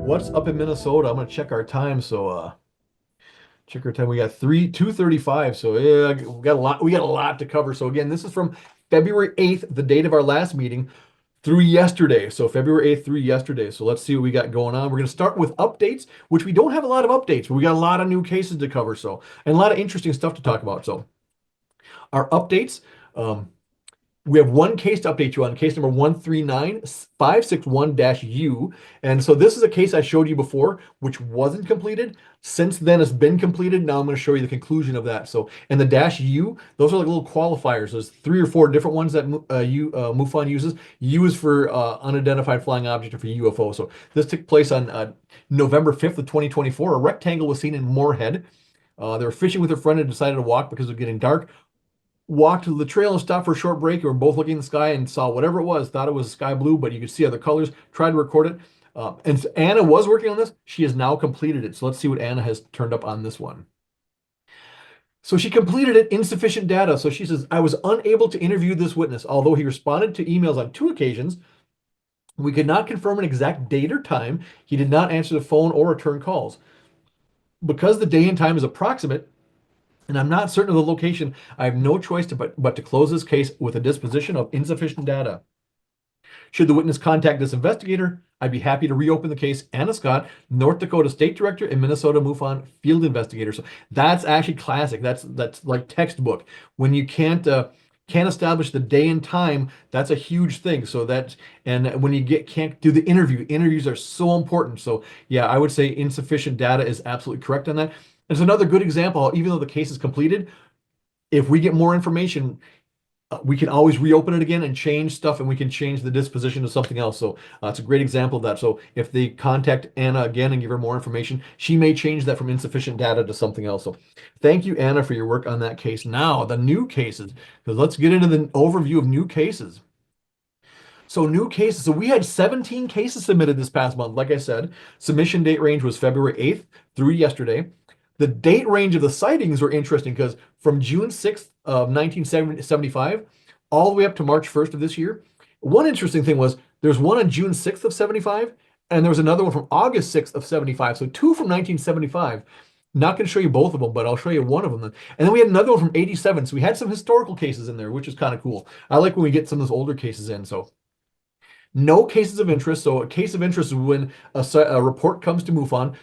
What's up in Minnesota? I'm gonna check our time. Check our time. We got 2:35. So yeah, we got a lot to cover. So again, this is from February 8th, the date of our last meeting, through yesterday. So February 8th through yesterday. So let's see what we got going on. We're gonna start with updates, which we don't have a lot of updates, but we got a lot of new cases to cover. And a lot of interesting stuff to talk about. So our updates. Um, we have one case to update you on, case number 139561-U. And so this is a case I showed you before, which wasn't completed. Since then, it's been completed. Now I'm going to show you the conclusion of that. So, and the -U, those are like little qualifiers. There's 3 or 4 different ones that MUFON uses. U is for unidentified flying object or for UFO. So this took place on November 5th of 2024. A rectangle was seen in Moorhead. They were fishing with their friend and decided to walk because it was getting dark. Walked to the trail and stopped for a short break. We were both looking in the sky and saw whatever it was. Thought it was sky blue, but you could see other colors. Tried to record it. And Anna was working on this. She has now completed it. So let's see what Anna has turned up on this one. So she completed it, insufficient data. So she says, I was unable to interview this witness. Although he responded to emails on 2 occasions, we could not confirm an exact date or time. He did not answer the phone or return calls. Because the day and time is approximate, and I'm not certain of the location, I have no choice but to close this case with a disposition of insufficient data. Should the witness contact this investigator, I'd be happy to reopen the case. Anna Scott, North Dakota State Director and Minnesota MUFON Field Investigator. So that's actually classic. That's like textbook. When you can't establish the day and time, that's a huge thing. And when you can't do the interviews are so important. So yeah, I would say insufficient data is absolutely correct on that. It's another good example, even though the case is completed, if we get more information, we can always reopen it again and change stuff, and we can change the disposition to something else. So it's a great example of that. So if they contact Anna again and give her more information, she may change that from insufficient data to something else. So thank you, Anna, for your work on that case. Now, the new cases, because let's get into the overview of new cases. So new cases. So we had 17 cases submitted this past month. Like I said, submission date range was February 8th through yesterday. The date range of the sightings were interesting because from June 6th of 1975 all the way up to March 1st of this year. One interesting thing was there's one on June 6th of 75, and there was another one from August 6th of 75. So 2 from 1975. Not going to show you both of them, but I'll show you one of them. And then we had another one from 87. So we had some historical cases in there, which is kind of cool. I like when we get some of those older cases in. So no cases of interest. So a case of interest is when a report comes to MUFON.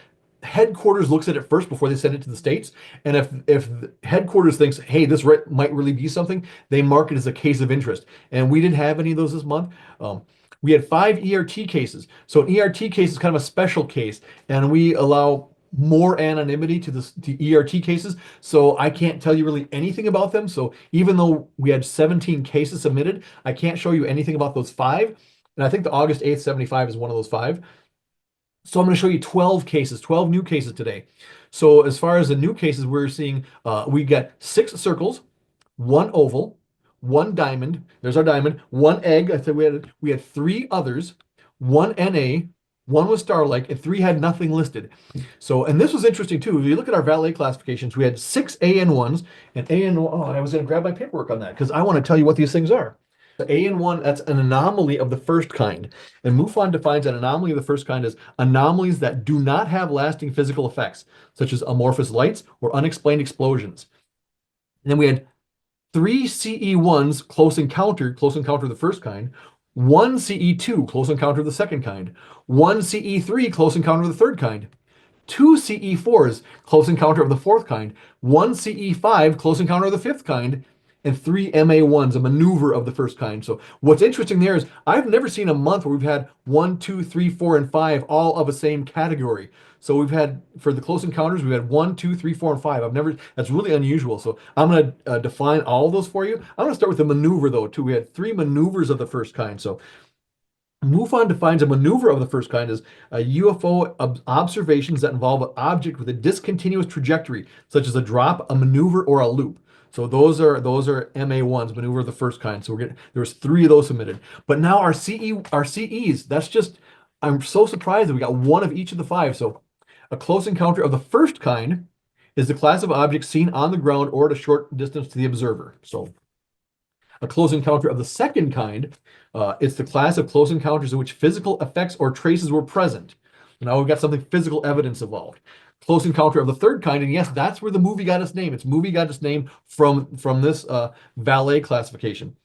Headquarters looks at it first before they send it to the states, and if headquarters thinks, hey, this might really be something, they mark it as a case of interest. And we didn't have any of those this month. We had 5 ERT cases. So an ERT case is kind of a special case, and we allow more anonymity to ERT cases. So I can't tell you really anything about them. So even though we had 17 cases submitted, I can't show you anything about those 5. And I think the August 8th 75 is one of those 5. So I'm going to show you 12 cases, 12 new cases today. So as far as the new cases, we're seeing we got 6 circles, 1 oval, 1 diamond. There's our diamond. 1 egg. I said we had 3 others, 1 NA, 1 was star-like, and 3 had nothing listed. So, and this was interesting too. If you look at our valet classifications, we had 6 AN1s and Oh, I was going to grab my paperwork on that because I want to tell you what these things are. The AN1, that's an anomaly of the first kind. And MUFON defines an anomaly of the first kind as anomalies that do not have lasting physical effects, such as amorphous lights or unexplained explosions. And then we had 3 CE1s, close encounter of the first kind, 1 CE2, close encounter of the second kind, 1 CE3, close encounter of the third kind, 2 CE4s, close encounter of the fourth kind, 1 CE5, close encounter of the fifth kind, and 3 MA1s, a maneuver of the first kind. So what's interesting there is I've never seen a month where we've had 1, 2, 3, 4, and 5 all of the same category. So we've had, for the close encounters, we've had 1, 2, 3, 4, and 5. That's really unusual. So I'm going to define all of those for you. I'm going to start with the maneuver though, too. We had 3 maneuvers of the first kind. So MUFON defines a maneuver of the first kind as UFO observations that involve an object with a discontinuous trajectory, such as a drop, a maneuver, or a loop. So those are MA1s, maneuver of the first kind. So there was 3 of those submitted. But now our CEs, I'm so surprised that we got 1 of each of the 5. So a close encounter of the first kind is the class of objects seen on the ground or at a short distance to the observer. So a close encounter of the second kind, it's the class of close encounters in which physical effects or traces were present. Now we've got something physical evidence involved. Close encounter of the third kind, and yes, that's where the movie got its name. Its movie got its name from this valet classification.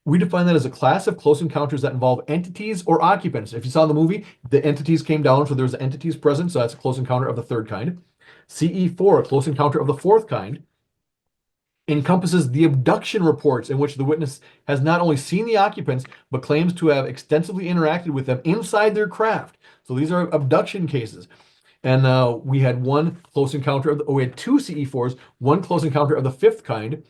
We define that as a class of close encounters that involve entities or occupants. If you saw the movie, the entities came down, so there's entities present, so that's a close encounter of the third kind. CE4, a close encounter of the fourth kind, encompasses the abduction reports in which the witness has not only seen the occupants, but claims to have extensively interacted with them inside their craft. So these are abduction cases. And we had one close encounter of we had two CE4s, one close encounter of the fifth kind.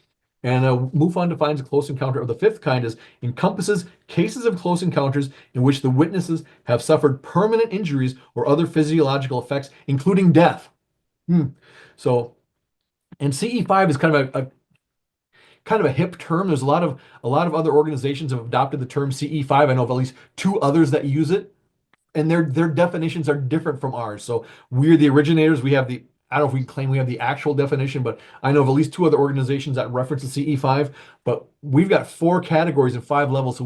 And MUFON defines a close encounter of the fifth kind as encompasses cases of close encounters in which the witnesses have suffered permanent injuries or other physiological effects, including death. So, and CE5 is kind of a hip term. There's a lot of other organizations have adopted the term CE5. I know of at least two others that use it, and their definitions are different from ours. So we're the originators. We have the I don't know if we claim we have the actual definition, but I know of at least two other organizations that reference the CE5. But we've got 4 categories and 5 levels, so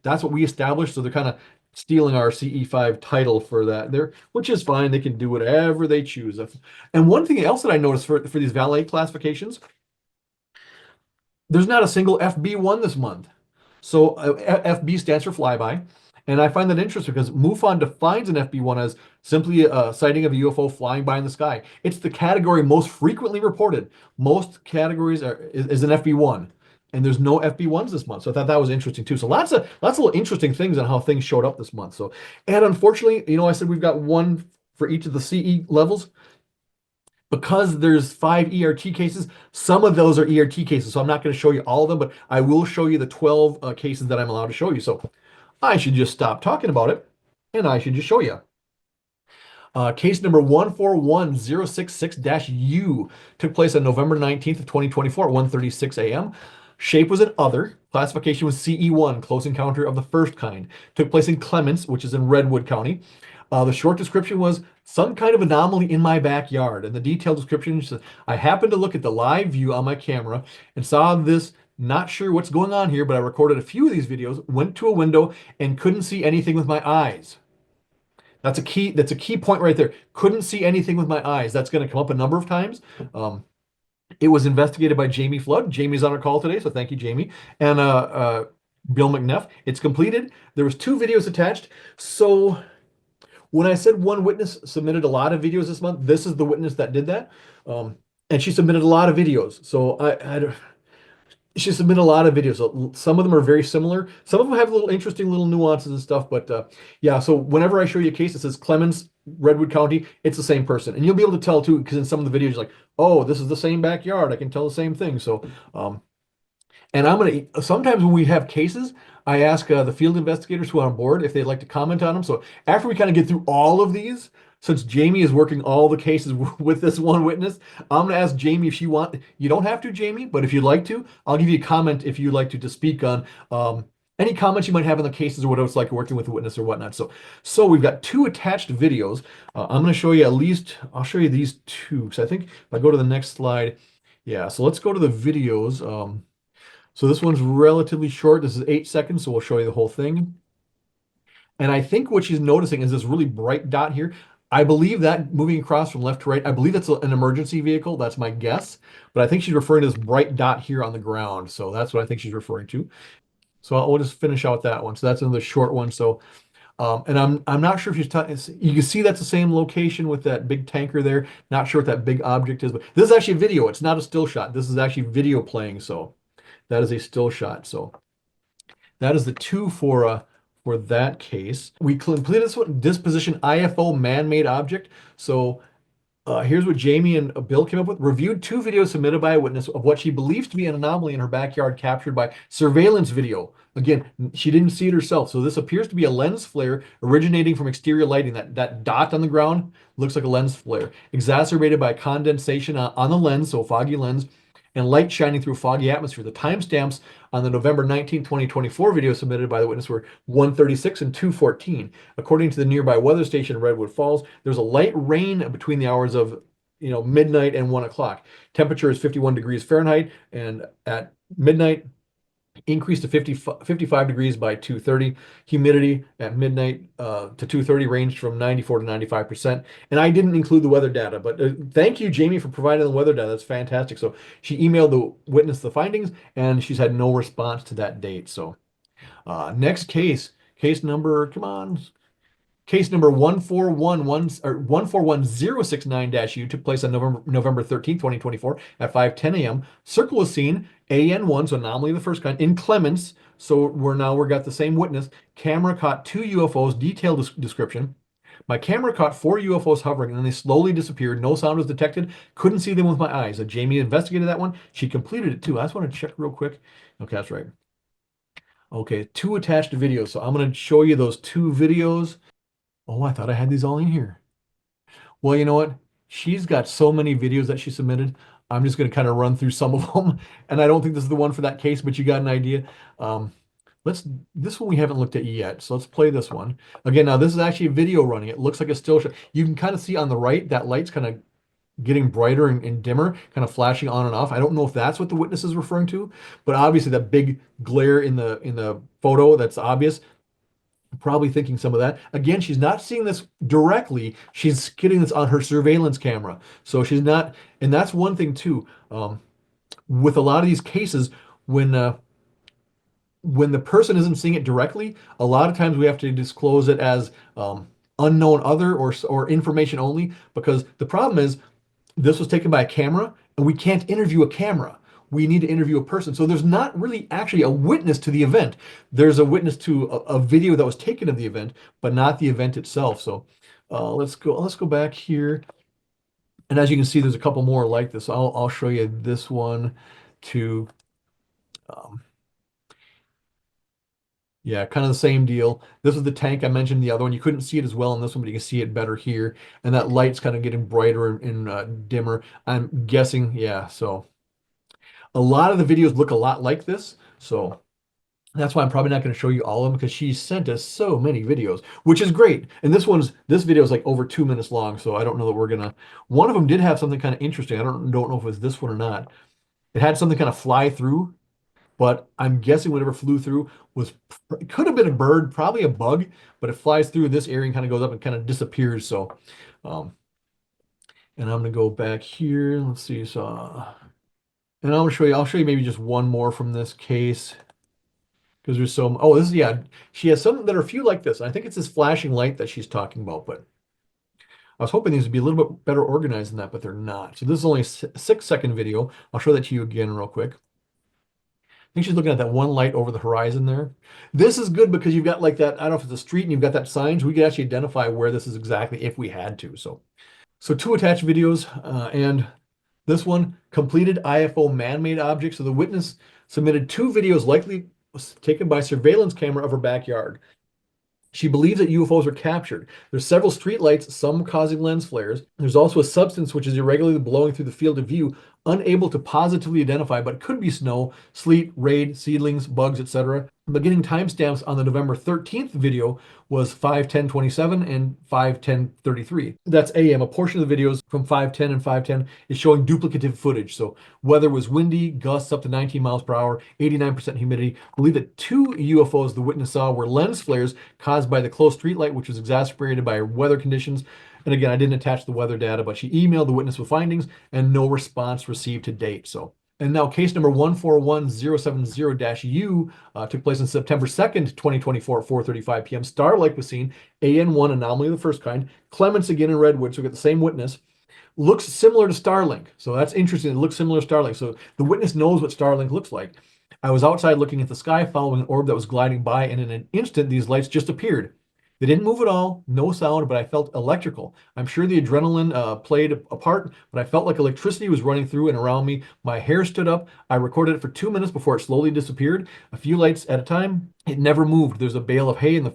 that's what we established. So they're kind of stealing our CE5 title for that there, which is fine. They can do whatever they choose. And one thing else that I noticed for these valet classifications, there's not a single FB1 this month. So FB stands for flyby. And I find that interesting because MUFON defines an FB1 as simply a sighting of a UFO flying by in the sky. It's the category most frequently reported. Most categories is an FB1, and there's no FB1s this month. So I thought that was interesting too. So lots of little interesting things on how things showed up this month. So, and unfortunately, I said we've got one for each of the CE levels. Because there's 5 ERT cases, some of those are ERT cases. So I'm not going to show you all of them, but I will show you the 12 cases that I'm allowed to show you. So I should just stop talking about it, and I should just show you. Case number 141066-U took place on November 19th of 2024 at 1:36 a.m. Shape was an other. Classification was CE1, close encounter of the first kind. Took place in Clements, which is in Redwood County. The short description was some kind of anomaly in my backyard. And the detailed description says, I happened to look at the live view on my camera and saw this. Not sure what's going on here, but I recorded a few of these videos, went to a window, and couldn't see anything with my eyes. That's a key point right there. Couldn't see anything with my eyes. That's going to come up a number of times. It was investigated by Jamie Flood. Jamie's on our call today, so thank you, Jamie. And Bill McNeff. It's completed. There was 2 videos attached. So when I said one witness submitted a lot of videos this month, this is the witness that did that. And she submitted a lot of videos. So she submitted a lot of videos. So some of them are very similar. Some of them have little interesting little nuances and stuff. But yeah, so whenever I show you a case that says Clemens, Redwood County, it's the same person. And you'll be able to tell too, because in some of the videos, you're like, oh, this is the same backyard. I can tell the same thing. So, and sometimes when we have cases, I ask the field investigators who are on board if they'd like to comment on them. So after we kind of get through all of these, since Jamie is working all the cases with this one witness, I'm going to ask Jamie if you don't have to, Jamie, but if you'd like to, I'll give you a comment if you'd like to speak on any comments you might have on the cases or what it's like working with a witness or whatnot. So we've got 2 attached videos. I'm going to show you I'll show you these 2. So I think if I go to the next slide, yeah, so let's go to the videos. So this one's relatively short. This is 8 seconds, so we'll show you the whole thing. And I think what she's noticing is this really bright dot here. I believe that moving across from left to right, I believe that's an emergency vehicle. That's my guess. But I think she's referring to this bright dot here on the ground. So that's what I think she's referring to. So we'll just finish out that one. So that's another short one. So, and I'm not sure if you can see that's the same location with that big tanker there. Not sure what that big object is, but this is actually a video. It's not a still shot. This is actually video playing. So that is a still shot. So that is the 2 for that case. We completed this one, disposition IFO man-made object. So here's what Jamie and Bill came up with. Reviewed 2 videos submitted by a witness of what she believes to be an anomaly in her backyard captured by surveillance video. Again, she didn't see it herself. So this appears to be a lens flare originating from exterior lighting. That dot on the ground looks like a lens flare, exacerbated by condensation on the lens, so foggy lens, and light shining through a foggy atmosphere. The timestamps on the November 19, 2024 video submitted by the witness were 1:36 and 2:14. According to the nearby weather station in Redwood Falls, there's a light rain between the hours of midnight and 1 o'clock. Temperature is 51 degrees Fahrenheit, and at midnight, increased to 55 degrees by 2:30. Humidity at midnight to 2:30 ranged from 94 to 95%. And I didn't include the weather data, but thank you, Jamie, for providing the weather data. That's fantastic. So she emailed the witness the findings, and she's had no response to that date. So next case number, come on. Case number 1411 or 141069-U took place on November 13th, 2024 at 5:10 a.m. Circle was seen, AN1, so anomaly of the first kind, in Clements. So we're got the same witness. Camera caught two UFOs, detailed description. My camera caught four UFOs hovering and then they slowly disappeared. No sound was detected. Couldn't see them with my eyes. Jamie investigated that one. She completed it too. I just want to check real quick. Okay, that's right. Okay, two attached videos. So I'm going to show you those two videos. Oh, I thought I had these all in here. Well, you know what? She's got so many videos that she submitted. I'm just going to kind of run through some of them. And I don't think this is the one for that case, but you got an idea. Um, this one we haven't looked at yet. So let's play this one. Again, now this is actually a video running. It looks like a still shot. You can kind of see on the right, that light's kind of getting brighter and dimmer, kind of flashing on and off. I don't know if that's what the witness is referring to, but obviously that big glare in the photo, that's obvious. Probably thinking some of that. Again, she's not seeing this directly. She's getting this on her surveillance camera. So she's not, and that's one thing too. With a lot of these cases, when uh, when the person isn't seeing it directly, a lot of times we have to disclose it as unknown other or information only, because the problem is this was taken by a camera and we can't interview a camera. We need to interview a person. So there's not really actually a witness to the event. There's a witness to a video that was taken of the event, but not the event itself. So let's go back here. And as you can see, there's a couple more like this. I'll show you this one to um, yeah, kind of the same deal. This is the tank I mentioned, the other one. You couldn't see it as well in this one, but you can see it better here. And that light's kind of getting brighter and dimmer. I'm guessing, yeah. So a lot of the videos look a lot like this. So that's why I'm probably not going to show you all of them, because she sent us so many videos, which is great. And this video is like over 2 minutes long. So I don't know that we're gonna. One of them did have something kind of interesting. I don't know if it was this one or not. It had something kind of fly through, but I'm guessing whatever flew through it could have been a bird, probably a bug, but it flies through this area and kind of goes up and kind of disappears. So, um, and I'm gonna go back here. Let's see. So, and I'm gonna show you. I'll show you maybe just one more from this case, because there's so. Oh, this is, yeah. She has some that are a few like this. I think it's this flashing light that she's talking about, but I was hoping these would be a little bit better organized than that, but they're not. So this is only a 6-second video. I'll show that to you again real quick. I think she's looking at that one light over the horizon there. This is good because you've got like that, I don't know if it's a street and you've got that sign, so we could actually identify where this is exactly if we had to. So two attached videos, and this one, completed IFO man-made object. So the witness submitted two videos likely taken by surveillance camera of her backyard. She believes that UFOs are captured. There's several street lights, some causing lens flares. There's also a substance which is irregularly blowing through the field of view, unable to positively identify, but could be snow, sleet, rain, seedlings, bugs, etc. Beginning timestamps on the November 13th video was 5:10:27 and 5:10:33. That's AM. A portion of the videos from 5:10 and 5:10 is showing duplicative footage. So weather was windy, gusts up to 19 miles per hour, 89% humidity. Believe that two UFOs the witness saw were lens flares caused by the close streetlight, which was exacerbated by weather conditions. And again, I didn't attach the weather data, but she emailed the witness with findings and no response received to date. So, and now case number 141070-U took place on September 2nd, 2024 at 4:35 p.m. Starlight was seen, AN1 anomaly of the first kind. Clements again in Redwood, so we got the same witness. Looks similar to Starlink. So that's interesting. It looks similar to Starlink. So the witness knows what Starlink looks like. I was outside looking at the sky, following an orb that was gliding by, and in an instant, these lights just appeared. They didn't move at all, no sound, but I felt electrical. I'm sure the adrenaline played a part, but I felt like electricity was running through and around me. My hair stood up. I recorded it for 2 minutes before it slowly disappeared, a few lights at a time. It never moved. There's a bale of hay in the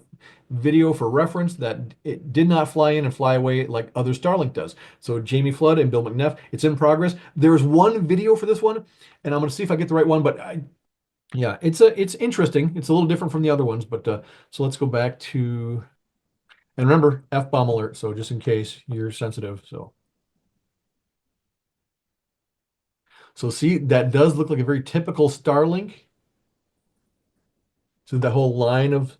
video for reference that it did not fly in and fly away like other Starlink does. So Jamie Flood and Bill McNeff, it's in progress. There's one video for this one, and I'm going to see if I get the right one, but yeah, it's interesting. It's a little different from the other ones, but so let's go back to, and remember, F-bomb alert, so just in case you're sensitive. So see, that does look like a very typical Starlink. So the whole line of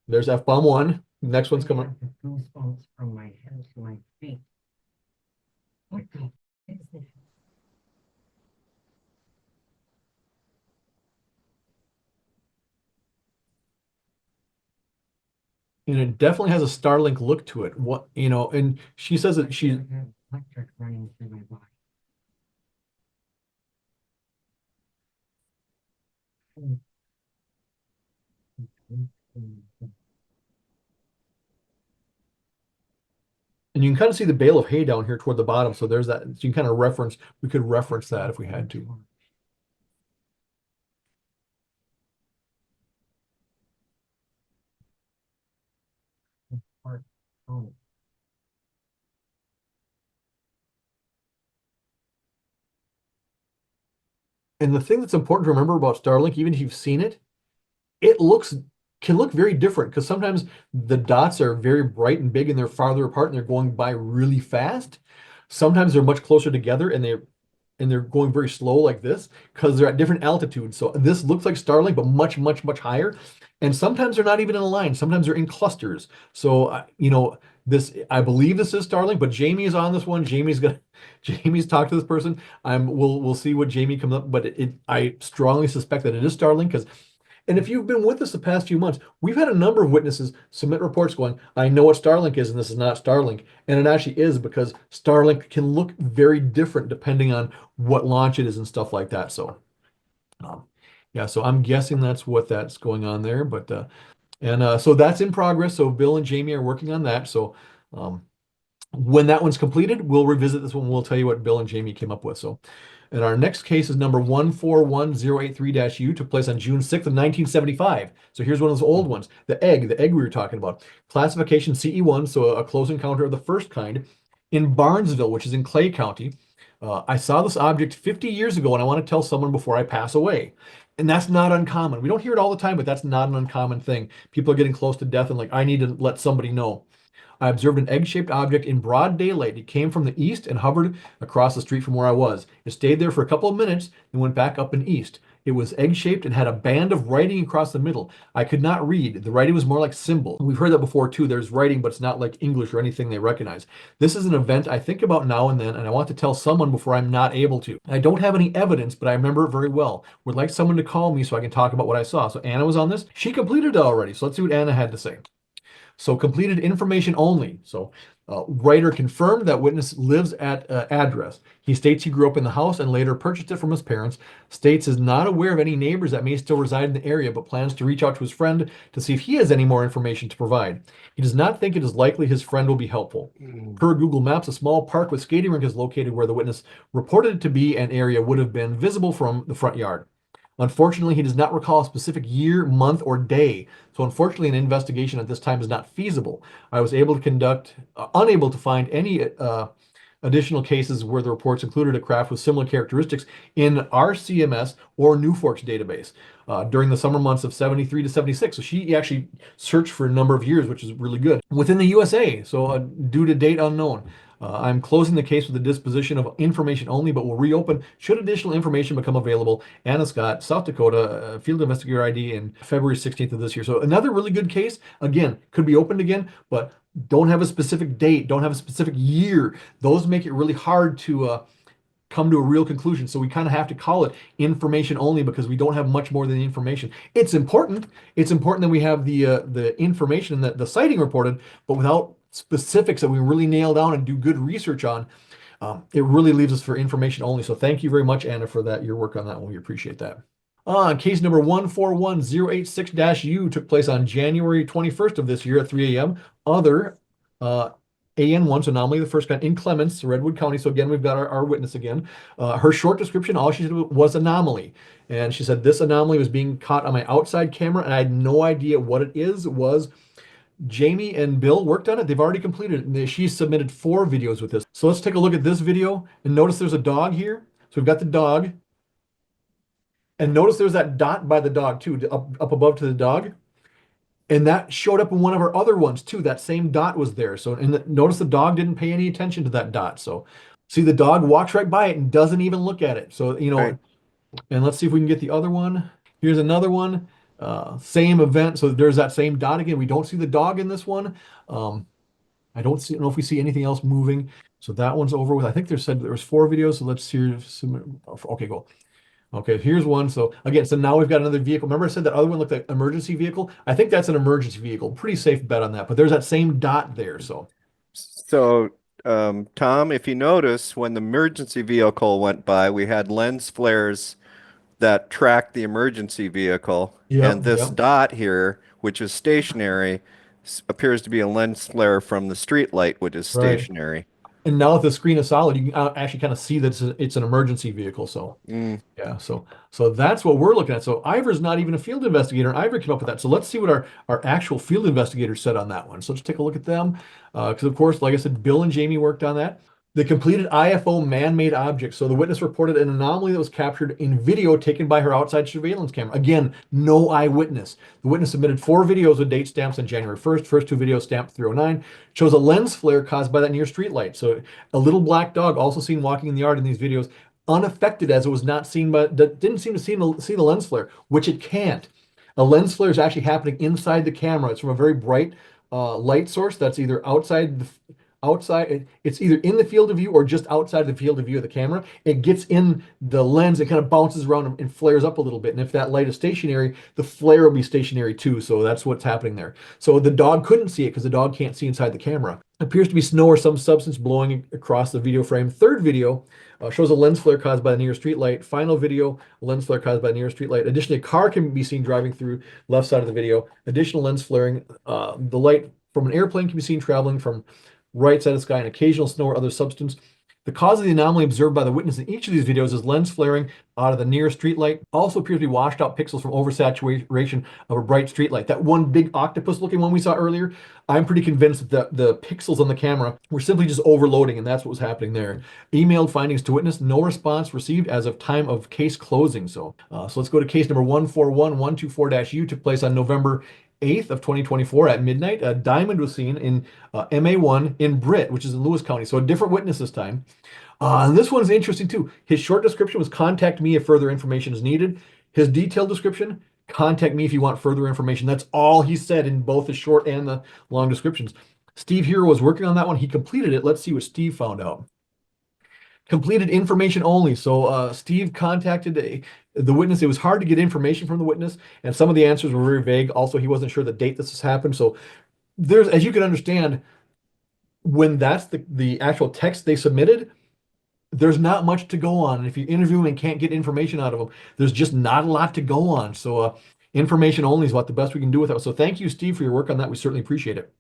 there's F-bomb one. Next one's I coming. have the goosebumps from my head to my feet. What the heck is this? And it definitely has a Starlink look to it. What, and she says that she, I have electric running through my body. Mm, mm, mm, and you can kind of see the bale of hay down here toward the bottom. So there's that. So you can kind of reference, we could reference that if we had to. Heart, oh, And the thing that's important to remember about Starlink, even if you've seen it, it looks can look very different because sometimes the dots are very bright and big and they're farther apart and they're going by really fast. Sometimes they're much closer together and they're going very slow like this because they're at different altitudes. So this looks like Starlink, but much, much, much higher. And sometimes they're not even in a line. Sometimes they're in clusters. So this I believe this is Starlink, but Jamie is on this one. Jamie's talked to this person. We'll see what Jamie comes up, but I strongly suspect that it is Starlink because and if you've been with us the past few months, we've had a number of witnesses submit reports going, I know what Starlink is, and this is not Starlink. And it actually is because Starlink can look very different depending on what launch it is and stuff like that. So, um, yeah, so I'm guessing that's what that's going on there. So that's in progress. So Bill and Jamie are working on that. So, um, when that one's completed, we'll revisit this one. We'll tell you what Bill and Jamie came up with. So, and our next case is number 141083-U, took place on June 6th of 1975. So here's one of those old ones. The egg we were talking about. Classification CE1, so a close encounter of the first kind in Barnesville, which is in Clay County. I saw this object 50 years ago and I want to tell someone before I pass away. And that's not uncommon. We don't hear it all the time, but that's not an uncommon thing. People are getting close to death and like, I need to let somebody know. I observed an egg-shaped object in broad daylight. It came from the east and hovered across the street from where I was. It stayed there for a couple of minutes and went back up and east. It was egg-shaped and had a band of writing across the middle. I could not read. The writing was more like symbol. We've heard that before too. There's writing, but it's not like English or anything they recognize. This is an event I think about now and then, and I want to tell someone before I'm not able to. I don't have any evidence, but I remember it very well. Would like someone to call me so I can talk about what I saw. So Anna was on this. She completed it already. So let's see what Anna had to say. So completed information only. So writer confirmed that witness lives at address. He states he grew up in the house and later purchased it from his parents. States is not aware of any neighbors that may still reside in the area, but plans to reach out to his friend to see if he has any more information to provide. He does not think it is likely his friend will be helpful. Per Google Maps, a small park with skating rink is located where the witness reported it to be. An area would have been visible from the front yard. Unfortunately, he does not recall a specific year, month, or day. So unfortunately, an investigation at this time is not feasible. I was unable to find any additional cases where the reports included a craft with similar characteristics in our CMS or New Forks database during the summer months of 73 to 76. So she actually searched for a number of years, which is really good. Within the USA, so due to date unknown. I'm closing the case with a disposition of information only, but will reopen should additional information become available. Anna Scott, South Dakota, field investigator ID in February 16th of this year. So another really good case. Again, could be opened again, but don't have a specific date, don't have a specific year. Those make it really hard to come to a real conclusion. So we kind of have to call it information only because we don't have much more than the information. It's important. It's important that we have the information that the sighting reported, but without specifics that we really nail down and do good research on, it really leaves us for information only. So thank you very much, Anna, for that. Your work on that one. We appreciate that. Case number 141086-U took place on January 21st of this year at 3 a.m. Other AN1, so anomaly the first kind, in Clements, Redwood County. So again, we've got our witness again. Her short description, all she said was anomaly. And she said this anomaly was being caught on my outside camera, and I had no idea what it is. Was Jamie and Bill worked on it. They've already completed it. And she submitted 4 videos with this. So let's take a look at this video and notice there's a dog here. So we've got the dog. And notice there's that dot by the dog too, up above to the dog. And that showed up in one of our other ones too. That same dot was there. So, and notice the dog didn't pay any attention to that dot. So, see, the dog walks right by it and doesn't even look at it. So, Right. and let's see if we can get the other one. Here's another one. Same event. So there's that same dot again. We don't see the dog in this one. Um, I don't know if we see anything else moving. So that one's over with. I think there was 4 videos. So let's hear some. Okay, go. Okay, here's one. So again, so now we've got another vehicle. Remember I said that other one looked like emergency vehicle? I think that's an emergency vehicle. Pretty safe bet on that. But there's that same dot there. So So, Tom, if you notice, when the emergency vehicle went by, we had lens flares that tracked the emergency vehicle, yep, and this yep, dot here, which is stationary, appears to be a lens flare from the street light, which is right. stationary. And now that the screen is solid, you can actually kind of see that it's an emergency vehicle. So Mm. yeah, so that's what we're looking at. So Ivor's not even a field investigator, and Ivor came up with that. So let's see what our actual field investigators said on that one. So let's take a look at them. Because of course, like I said, Bill and Jamie worked on that. The completed IFO man-made object. So the witness reported an anomaly that was captured in video taken by her outside surveillance camera. Again, no eyewitness. The witness submitted 4 videos with date stamps on January 1st. First 2 videos stamped 309 shows a lens flare caused by that near street light. So a little black dog also seen walking in the yard in these videos, unaffected as it was not seen by that didn't seem to see the lens flare, which it can't. A lens flare is actually happening inside the camera. It's from a very bright light source that's either it's either in the field of view or just outside the field of view of the camera. It gets in the lens, it kind of bounces around and flares up a little bit. And if that light is stationary, the flare will be stationary too. So that's what's happening there. So the dog couldn't see it because the dog can't see inside the camera. It appears to be snow or some substance blowing across the video frame. Third video shows a lens flare caused by a near street light. Final video, a lens flare caused by a near street light. Additionally, a car can be seen driving through left side of the video. Additional lens flaring. The light from an airplane can be seen traveling from right side of the sky, and occasional snow or other substance. The cause of the anomaly observed by the witness in each of these videos is lens flaring out of the near street light. Also appears to be washed out pixels from oversaturation of a bright street light. That one big octopus looking one we saw earlier, I'm pretty convinced that the pixels on the camera were simply just overloading, and that's what was happening there. Emailed findings to witness, no response received as of time of case closing. So let's go to case number 141124-U. Took place on November 8th of 2024 at midnight. A diamond was seen in MA1 in Britt, which is in Lewis County. So a different witness this time. And this one's interesting too. His short description was contact me if further information is needed. His detailed description, contact me if you want further information. That's all he said in both the short and the long descriptions. Steve Hero was working on that one. He completed it. Let's see what Steve found out. Completed information only. So Steve contacted the witness. It was hard to get information from the witness, and some of the answers were very vague. Also, he wasn't sure the date this has happened. So there's, as you can understand, when that's the actual text they submitted, there's not much to go on. And if you interview them and can't get information out of them, there's just not a lot to go on. So information only is what the best we can do with it. So thank you, Steve, for your work on that. We certainly appreciate it.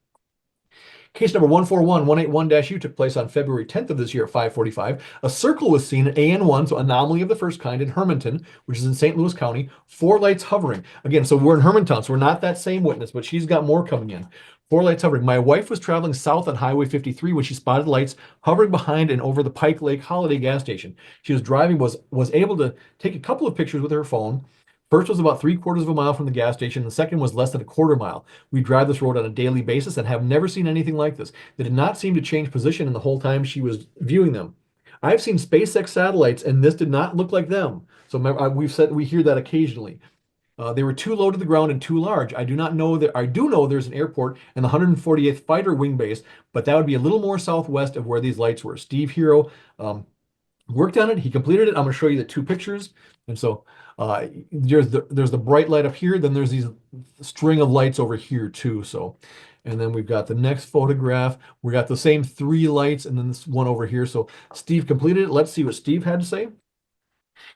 Case number 141181-U took place on February 10th of this year at 5:45. A circle was seen at AN1, so anomaly of the first kind in Hermanton, which is in St. Louis County. 4 lights hovering. Again, so we're in Hermantown, so we're not that same witness, but she's got more coming in. 4 lights hovering. My wife was traveling south on Highway 53 when she spotted lights hovering behind and over the Pike Lake Holiday gas station. She was driving, was able to take a couple of pictures with her phone. First was about 3/4 of a mile from the gas station. The second was less than a 1/4 mile. We drive this road on a daily basis and have never seen anything like this. They did not seem to change position in the whole time she was viewing them. I've seen SpaceX satellites, and this did not look like them. So we've said we hear that occasionally. They were too low to the ground and too large. I do not know that. I do know there's an airport and the 148th Fighter Wing Base, but that would be a little more southwest of where these lights were. Steve Hero worked on it. He completed it. I'm going to show you the 2 pictures. And so there's the bright light up here. Then there's these string of lights over here too. So, and then we've got the next photograph. We got the same 3 lights, and then this one over here. So Steve completed it. Let's see what Steve had to say.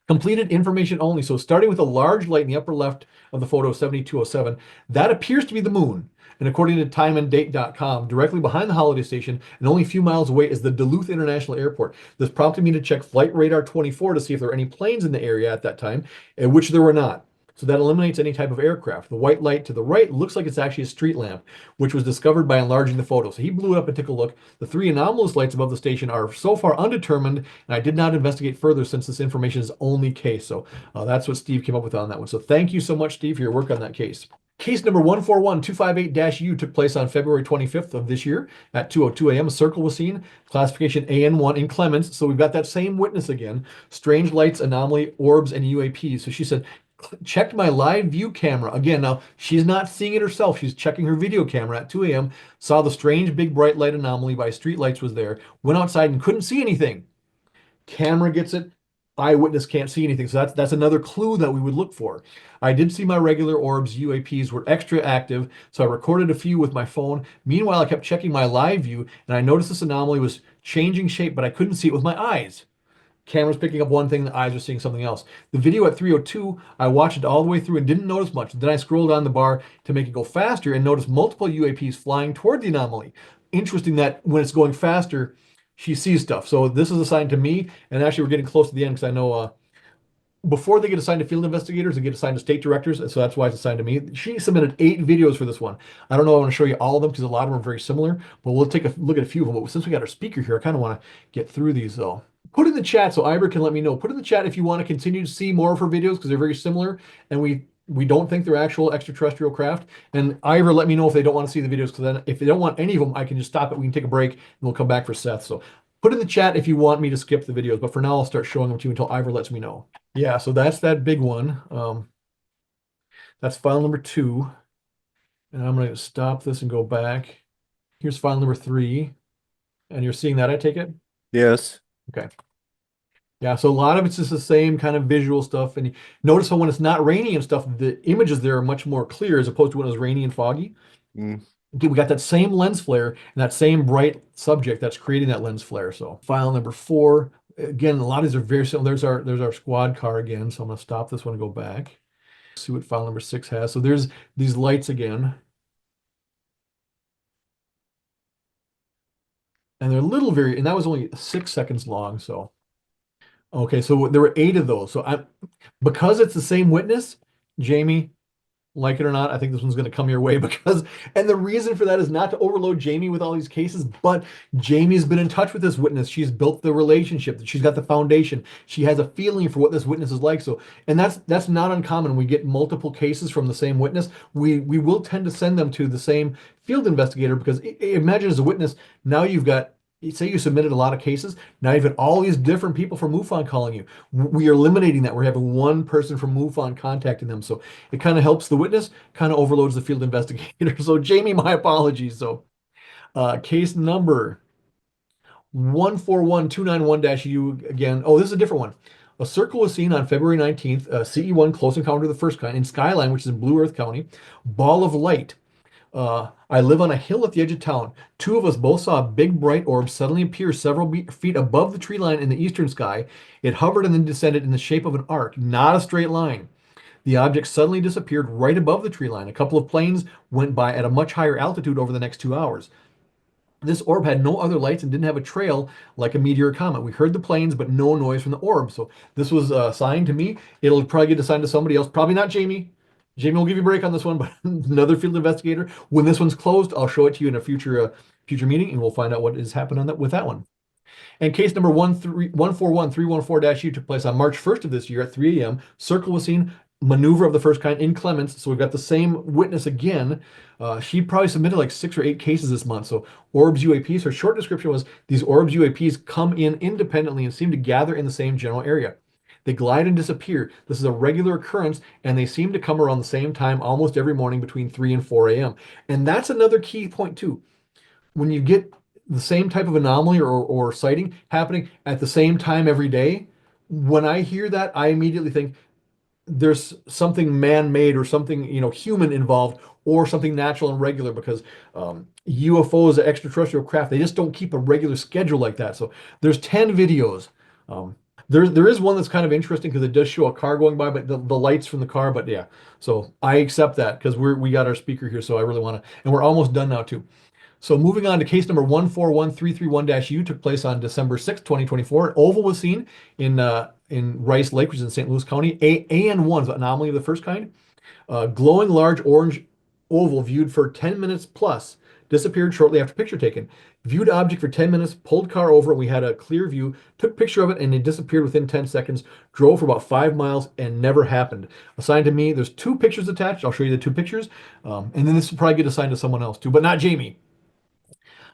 Completed information only. So starting with a large light in the upper left of the photo 7207, that appears to be the moon. And according to timeanddate.com, directly behind the holiday station and only a few miles away is the Duluth International Airport. This prompted me to check Flight Radar 24 to see if there were any planes in the area at that time, which there were not. So that eliminates any type of aircraft. The white light to the right looks like it's actually a street lamp, which was discovered by enlarging the photo. So he blew it up and took a look. The 3 anomalous lights above the station are so far undetermined, and I did not investigate further since this information is only case. So that's what Steve came up with on that one. So thank you so much, Steve, for your work on that case. Case number 141258-U took place on February 25th of this year at 2:02 a.m. A circle was seen, classification AN1 in Clements. So we've got that same witness again. Strange lights, anomaly, orbs, and UAPs. So she said, Checked my live view camera. Again, now she's not seeing it herself. She's checking her video camera at 2 a.m. Saw the strange big bright light anomaly by street lights was there. Went outside and couldn't see anything. Camera gets it. Eyewitness can't see anything. So that's another clue that we would look for. I did see my regular orbs. UAPs were extra active, so I recorded a few with my phone. Meanwhile, I kept checking my live view, and I noticed this anomaly was changing shape, but I couldn't see it with my eyes. Camera's picking up one thing, the eyes are seeing something else. The video at 3:02, I watched it all the way through and didn't notice much. Then I scrolled on the bar to make it go faster and noticed multiple UAPs flying toward the anomaly. Interesting that when it's going faster, she sees stuff. So this is a sign to me, and actually we're getting close to the end because I know before they get assigned to field investigators, they get assigned to state directors, and so that's why it's assigned to me. She submitted 8 videos for this one. I don't know, I want to show you all of them because a lot of them are very similar, but we'll take a look at a few of them. But since we got our speaker here, I kind of want to get through these though. Put in the chat so Ivor can let me know. Put in the chat if you want to continue to see more of her videos because they're very similar, and we don't think they're actual extraterrestrial craft. And Ivor, let me know if they don't want to see the videos, because then if they don't want any of them, I can just stop it. We can take a break and we'll come back for Seth. So put in the chat if you want me to skip the videos, but for now I'll start showing them to you until Ivor lets me know. Yeah, so that's that big one. That's file number 2. And I'm going to stop this and go back. Here's file number 3. And you're seeing that, I take it? Yes. Okay. Yeah, so a lot of it's just the same kind of visual stuff. And you notice how when it's not rainy and stuff, the images there are much more clear as opposed to when it was rainy and foggy. Mm. Okay, we got that same lens flare and that same bright subject that's creating that lens flare. So file number 4. Again, a lot of these are very similar. There's our squad car again. So I'm going to stop this one and go back. See what file number 6 has. So there's these lights again. And they're little and that was only 6 seconds long. So, okay, so there were 8 of those. So because it's the same witness, Jamie, like it or not, I think this one's going to come your way and the reason for that is not to overload Jamie with all these cases, but Jamie's been in touch with this witness. She's built the relationship. She's got the foundation. She has a feeling for what this witness is like. So, and that's not uncommon. We get multiple cases from the same witness. We will tend to send them to the same field investigator because imagine as a witness, now you've got, say you submitted a lot of cases. Now you've got all these different people from MUFON calling you. We are eliminating that. We're having one person from MUFON contacting them. So it kind of helps the witness, kind of overloads the field investigator. So Jamie, my apologies. So case number 141291-U again. Oh, this is a different one. A circle was seen on February 19th, CE1 close encounter of the first kind in Skyline, which is in Blue Earth County. Ball of light. I live on a hill at the edge of town. 2 of us both saw a big bright orb suddenly appear several feet above the tree line in the eastern sky. It hovered and then descended in the shape of an arc, not a straight line. The object suddenly disappeared right above the tree line. A couple of planes went by at a much higher altitude over the next 2 hours. This orb had no other lights and didn't have a trail like a meteor or comet. We heard the planes, but no noise from the orb. So this was assigned to me. It'll probably get assigned to somebody else. Probably not Jamie. Jamie will give you a break on this one, but another field investigator. When this one's closed, I'll show it to you in a future meeting, and we'll find out what has happened on that with that one. And case number 141314-U took place on March 1st of this year at 3 a.m. Circle was seen. Maneuver of the first kind in Clements. So we've got the same witness again. She probably submitted like 6 or 8 cases this month. So orbs UAPs. Her short description was these orbs UAPs come in independently and seem to gather in the same general area. They glide and disappear. This is a regular occurrence, and they seem to come around the same time almost every morning between 3 and 4 a.m. And that's another key point too. When you get the same type of anomaly or sighting happening at the same time every day, when I hear that, I immediately think there's something man-made or something, human involved, or something natural and regular, because UFOs, extraterrestrial craft, they just don't keep a regular schedule like that. So there's 10 videos. There is one that's kind of interesting because it does show a car going by, but the lights from the car. But yeah, so I accept that because we got our speaker here, so I really want to, and we're almost done now too. So moving on to case number 141331-U took place on December 6, 2024. An oval was seen in Rice Lake, which is in St. Louis County. AN1 is an anomaly of the first kind. Glowing large orange oval viewed for 10 minutes plus. Disappeared shortly after picture taken. Viewed object for 10 minutes, pulled car over, we had a clear view, took picture of it, and it disappeared within 10 seconds. Drove for about 5 miles and never happened. Assigned to me, there's 2 pictures attached. I'll show you the 2 pictures. And then this will probably get assigned to someone else too, but not Jamie.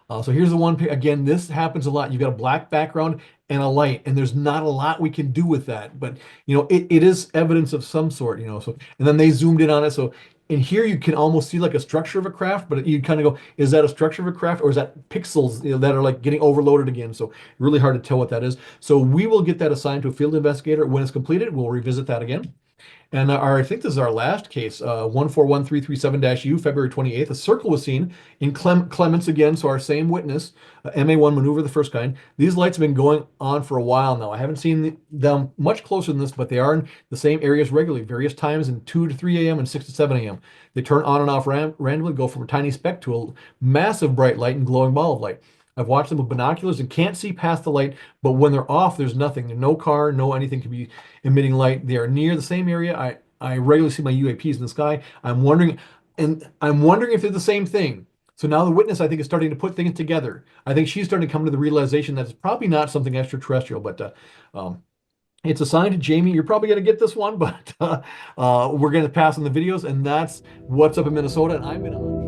So here's the one, again, this happens a lot. You've got a black background and a light, and there's not a lot we can do with that. But it is evidence of some sort. So and then they zoomed in on it. So in here you can almost see like a structure of a craft, but you kind of go, is that a structure of a craft or is that pixels that are like getting overloaded again? So really hard to tell what that is. So we will get that assigned to a field investigator. When it's completed, we'll revisit that again. And I think this is our last case, 141337-U, February 28th. A circle was seen in Clements again, so our same witness, MA1 maneuver the first kind. These lights have been going on for a while now. I haven't seen them much closer than this, but they are in the same areas regularly, various times in 2 to 3 a.m. and 6 to 7 a.m. They turn on and off randomly, go from a tiny speck to a massive bright light and glowing ball of light. I've watched them with binoculars and can't see past the light, but when they're off, there's nothing. There's no car, no anything to be emitting light. They are near the same area. I regularly see my UAPs in the sky. I'm wondering if they're the same thing. So now the witness, I think, is starting to put things together. I think she's starting to come to the realization that it's probably not something extraterrestrial, but it's assigned to Jamie. You're probably going to get this one, but we're going to pass on the videos, and that's what's up in Minnesota. And I'm going to